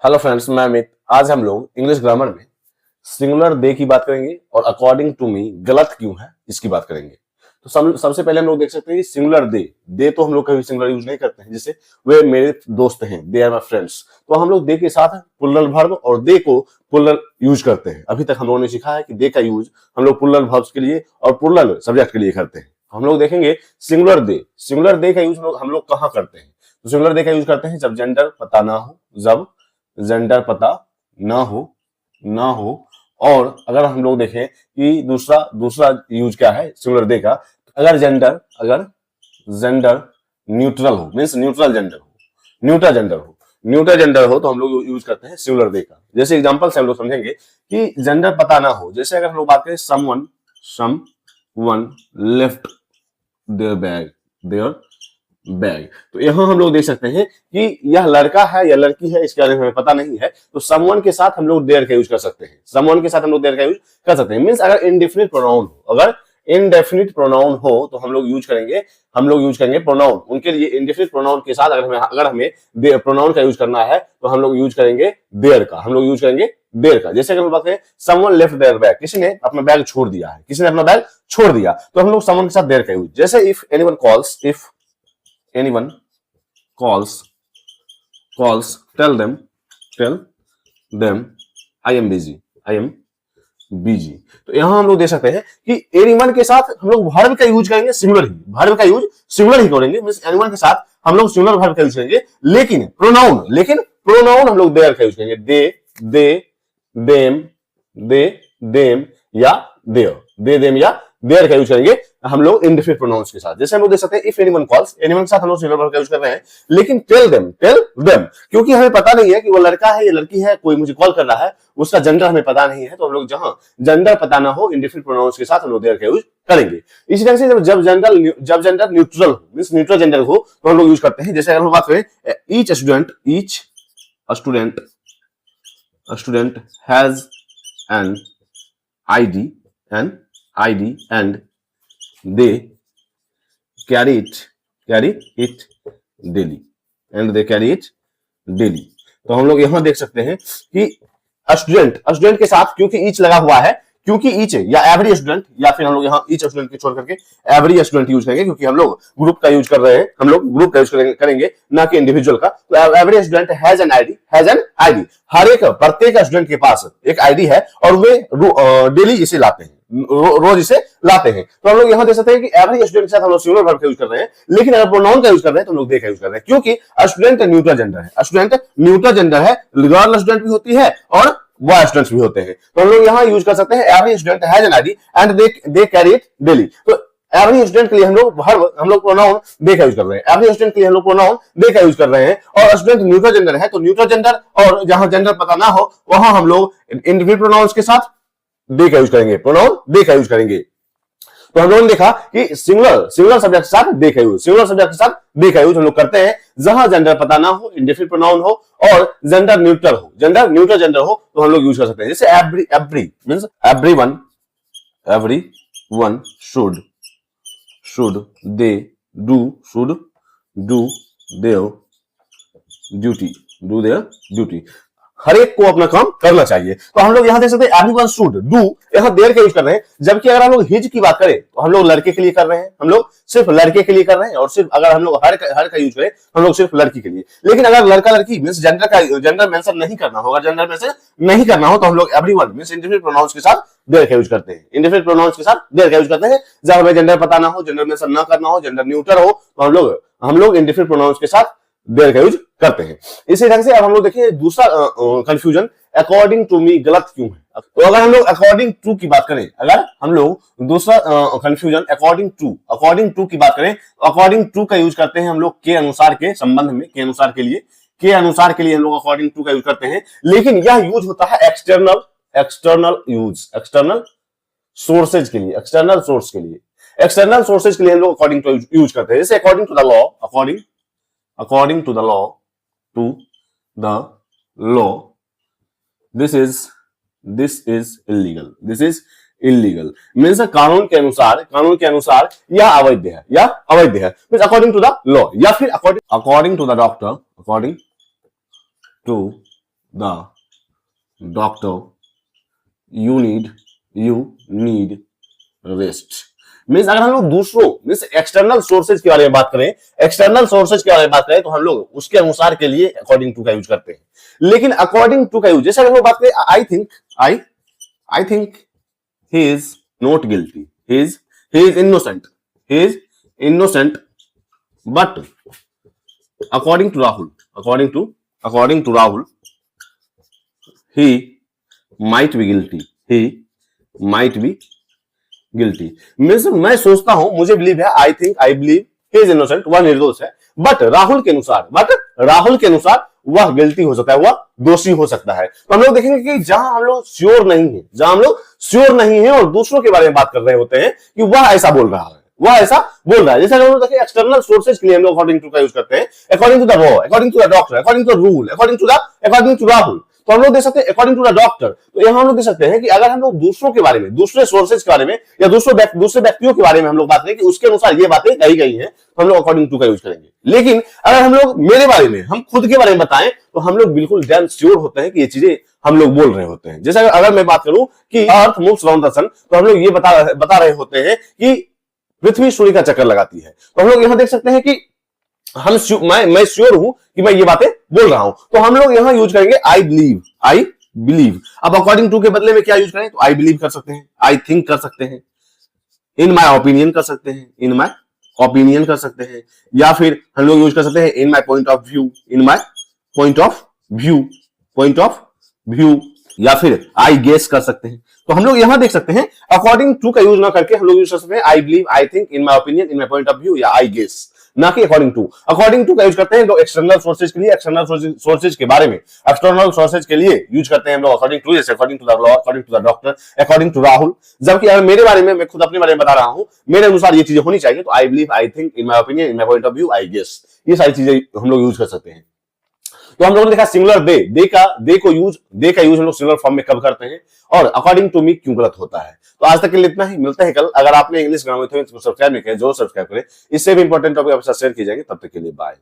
Hello friends, मैं अमित। आज हम लोग इंग्लिश ग्रामर में सिंगुलर दे की बात करेंगे और अकॉर्डिंग टू मी गलत क्यों है इसकी बात करेंगे। तो सबसे पहले हम लोग देख सकते हैं सिंगुलर दे। दे तो हम लोग कभी सिंगुलर यूज नहीं करते हैं। जैसे वे मेरे दोस्त हैं, दे आर माय फ्रेंड्स, तो हम लोग दे के साथ प्लुरल वर्ब और दे को प्लुरल यूज करते हैं। अभी तक हम लोगों ने सीखा है कि दे का यूज हम लोग प्लुरल वर्ब्स के लिए और प्लुरल सब्जेक्ट के लिए करते हैं। हम लोग देखेंगे सिंगुलर दे। सिंगुलर दे का यूज हम लोग कहाँ करते हैं। तो सिंगुलर दे का यूज करते हैं जब जेंडर पता ना हो, जब जेंडर पता ना हो। और अगर हम लोग देखें कि दूसरा यूज क्या है सिंगुलर दे का, अगर जेंडर न्यूट्रल हो, मींस न्यूट्रल जेंडर हो तो हम लोग यूज करते हैं सिंगुलर दे का। जैसे एग्जांपल से हम लोग समझेंगे कि जेंडर पता ना हो। जैसे अगर हम लोग बात करें समवन लेफ्ट देयर बैग, तो यहां हम लोग देख सकते हैं कि यह लड़का है या लड़की है इसके बारे में हमें पता नहीं है, तो समवन के साथ हम लोग देयर का यूज कर सकते हैं। मींस अगर इंडेफिनिट प्रोनाउन हो तो हम लोग यूज करेंगे प्रोनाउन। उनके लिए इंडेफिनिट प्रोनाउन के साथ अगर हमें प्रोनाउन का यूज करना है तो हम लोग यूज करेंगे देयर का। जैसे अगर बात करें समवन लेफ्ट देयर बैग, किसी ने अपना बैग छोड़ दिया, तो हम लोग समवन के साथ देयर का यूज। जैसे if anyone calls, tell them I am busy। तो यहां हम लोग देख सकते हैं कि anyone के साथ हम लोग वर्ब का यूज करेंगे सिंगुलर ही करेंगे। मींस anyone के साथ हम लोग सिंगुलर वर्ब का यूज करेंगे, लेकिन प्रोनाउन हम लोग देयर का यूज करेंगे। दे देम या देयर का यूज करेंगे हम लोग इंडेफिनिट प्रोनाउंस के साथ। जैसे हम लोग देख सकते हैं इफ एनीवन कॉल्स, एनीवन के साथ हम लोग सिंगुलर वर्ब का यूज कर रहे हैं, लेकिन टेल देम क्योंकि हमें पता नहीं है कि वो लड़का है या लड़की है, कोई मुझे कॉल कर रहा है, उसका जेंडर हमें पता नहीं है, तो हम लोग जहां जेंडर पता ना हो इंडेफिनिट प्रोनाउंस के साथ हम लोग देयर का यूज करेंगे। इसी तरह से जब जेंडर न्यूट्रल हो, मींस न्यूट्रल जेंडर हो, तो हम लोग यूज करते हैं। जैसे अगर हम बात करें each student has N ID and they carry it daily तो हम लोग यहां देख सकते हैं कि स्टूडेंट के साथ क्योंकि ईच लगा हुआ है, क्योंकि ईच या एवरी स्टूडेंट, या फिर हम लोग यहाँ ईच स्टूडेंट के छोड़ करके एवरी स्टूडेंट यूज करेंगे, क्योंकि हम लोग ग्रुप का यूज कर रहे हैं, करेंगे ना कि इंडिविजुअल का। तो every student has an ID. हर एक प्रत्येक स्टूडेंट के पास एक आईडी है और वे डेली इसे लाते हैं, रोज इसे लाते हैं। तो हम लोग यहाँ देख सकते हैं कि एवरी स्टूडेंट के साथ हम लोग सिंगुलर वर्ब का यूज कर रहे हैं, लेकिन अगर प्रोनाउन का यूज कर रहे हैं तो हम लोग दे का यूज कर रहे हैं, क्योंकि स्टूडेंट न्यूट्रल जेंडर है। गर्ल स्टूडेंट भी होती है और बॉय स्टूडेंट्स भी होते हैं। तो हम लोग यहाँ यूज कर सकते हैं every student has an ID and they carry it daily. तो एवरी स्टूडेंट के लिए हम लोग प्रोनाउन दे का यूज कर रहे हैं, एवरी स्टूडेंट के लिए हम लोग प्रोनाउन दे का यूज कर रहे हैं। और स्टूडेंट न्यूट्रल जेंडर है, तो न्यूट्रल जेंडर और जहां जेंडर पता ना हो वहां हम लोग इंडिविजुअल प्रोनाउंस के साथ दे का यूज करेंगे, तो हम लोगों ने देखा कि सिंगुलर सब्जेक्ट के साथ दे का यूज हम लोग करते हैं जहां जेंडर पता ना हो, इंडेफिनिट प्रोनाउन हो और जेंडर न्यूट्रल हो, तो हम लोग यूज कर सकते हैं। जैसे every means everyone should they do their duty. हर एक को अपना काम करना चाहिए। तो हम लोग यहां देख सकते हैं एवरीवन शुड डू, यहां देयर का यूज कर रहे हैं। जबकि अगर हम लोग हिज की बात करें तो हम लोग लड़के के लिए कर रहे हैं, और सिर्फ अगर हम लोग हर का यूज करें हम लोग सिर्फ लड़की के लिए। लेकिन अगर लड़का लड़की मींस जेंडर मेंशन नहीं करना हो, तो हम लोग एवरीवन मींस इंडेफिनिट प्रोनाउंस के साथ देयर का यूज करते हैं। जब हमें जेंडर पता ना हो, जेंडर मेंशन ना करना हो, जेंडर न्यूट्रल हो, तो हम लोग इंडेफिनिट प्रोनाउंस के साथ देयर का यूज करते हैं। इसी ढंग से अब हम लोग देखिए दूसरा कंफ्यूजन, अकॉर्डिंग टू मी गलत क्यों है। तो अगर हम लोग अकॉर्डिंग टू की बात करें, अगर हम लोग दूसरा कंफ्यूजन अकॉर्डिंग टू की बात करें, अकॉर्डिंग टू का यूज करते हैं हम लोग के अनुसार के संबंध में, के अनुसार के लिए हम लोग अकॉर्डिंग टू का यूज करते हैं। लेकिन यह यूज होता है एक्सटर्नल सोर्सेज के लिए, एक्सटर्नल सोर्स के लिए हम लोग अकॉर्डिंग टू यूज करते हैं। जैसे according to the law this is illegal means कानून के अनुसार यह अवैध है, means according to the law, या फिर according to the doctor the doctor, you need rest. Means अगर हम लोग दूसरों मीन्स एक्सटर्नल सोर्सेज के बारे में बात करें, एक्सटर्नल सोर्सेज के बारे में बात करें, तो हम लोग उसके अनुसार के लिए अकॉर्डिंग टू का यूज करते हैं। लेकिन अकॉर्डिंग टू का यूज, जैसे अगर हम लोग बात करें I think he is not guilty, he is innocent, but according to Rahul he might be guilty। Means मैं सोचता हूं, मुझे बिलीव है, I believe he is innocent, वह निर्दोष है, बट राहुल के अनुसार वह गिल्टी हो सकता है, वह दोषी हो सकता है। तो हम लोग देखेंगे कि जहां हम लोग श्योर नहीं है और दूसरों के बारे में बात कर रहे होते हैं कि वह ऐसा बोल रहा है, जैसे हम लोग देखिए एक्सटर्नल सोर्सेज के लिए हम लोग अकॉर्डिंग टू का यूज करते हैं, according to the law, according to the doctor, according to the rule, according to Rahul. तो हम लोग देख सकते हैं अकॉर्डिंग टू द डॉक्टर। तो यहां हम लोग देख सकते हैं कि अगर हम लोग दूसरों के बारे में, दूसरे सोर्सेज के बारे में या दूसरे व्यक्तियों के बारे में हम लोग बात करें कि उसके अनुसार ये बातें कही गई हैं, तो हम लोग अकॉर्डिंग टू का यूज करेंगे। लेकिन अगर हम लोग मेरे बारे में, हम खुद के बारे में बताएं, तो हम लोग बिल्कुल डैम श्योर होते हैं कि ये चीजें हम लोग बोल रहे होते हैं। जैसे अगर मैं बात करूं कि अर्थ मूव्स अराउंड द सन, तो हम लोग ये बता रहे होते हैं कि पृथ्वी सूर्य का चक्कर लगाती है। तो हम लोग यहां देख सकते हैं कि मैं श्योर हूं कि मैं ये बातें बोल रहा हूं, तो हम लोग यहां यूज करेंगे आई बिलीव। अब अकॉर्डिंग टू के बदले में क्या यूज करें, तो आई बिलीव कर सकते हैं, आई थिंक कर सकते हैं, इन माई ओपिनियन कर सकते हैं, या फिर हम लोग यूज कर सकते हैं इन माई पॉइंट ऑफ व्यू, या फिर आई गेस कर सकते हैं। तो हम लोग यहां देख सकते हैं अकॉर्डिंग टू का यूज ना करके हम लोग यूज कर सकते हैं आई believe, I think, in my opinion, in my point of view, या आई गेस, ना कि अकॉर्डिंग टू का यूज करते हैं लोग एक्सटर्नल सोर्सेज के लिए, एक्सटर्नल सोर्सेज के बारे में, एक्सटर्नल सोर्सेज के लिए यूज करते हैं हम लोग अकॉर्डिंग टू, जैसे according to the law, according to the doctor, according to Rahul. जबकि अगर मेरे बारे में, मैं खुद अपने बारे में बता रहा हूं, मेरे अनुसार ये चीजें होनी चाहिए, तो I believe, I think, in my opinion, in my point of view, I guess, ये सारी चीजें हम लोग यूज कर सकते हैं। तो हम लोगों ने देखा सिंगुलर दे का यूज हम लोग सिंगुलर फॉर्म में कब करते हैं, और अकॉर्डिंग टू मी क्यों गलत होता है। तो आज तक के लिए इतना ही, मिलते हैं कल। अगर आपने इंग्लिश ग्रामर को सब्सक्राइब नहीं किया, जरूर सब्सक्राइब करें। इससे भी इंपॉर्टेंट टॉपिक आपके साथ शेयर किए जाएंगे। तब तक के लिए बाय।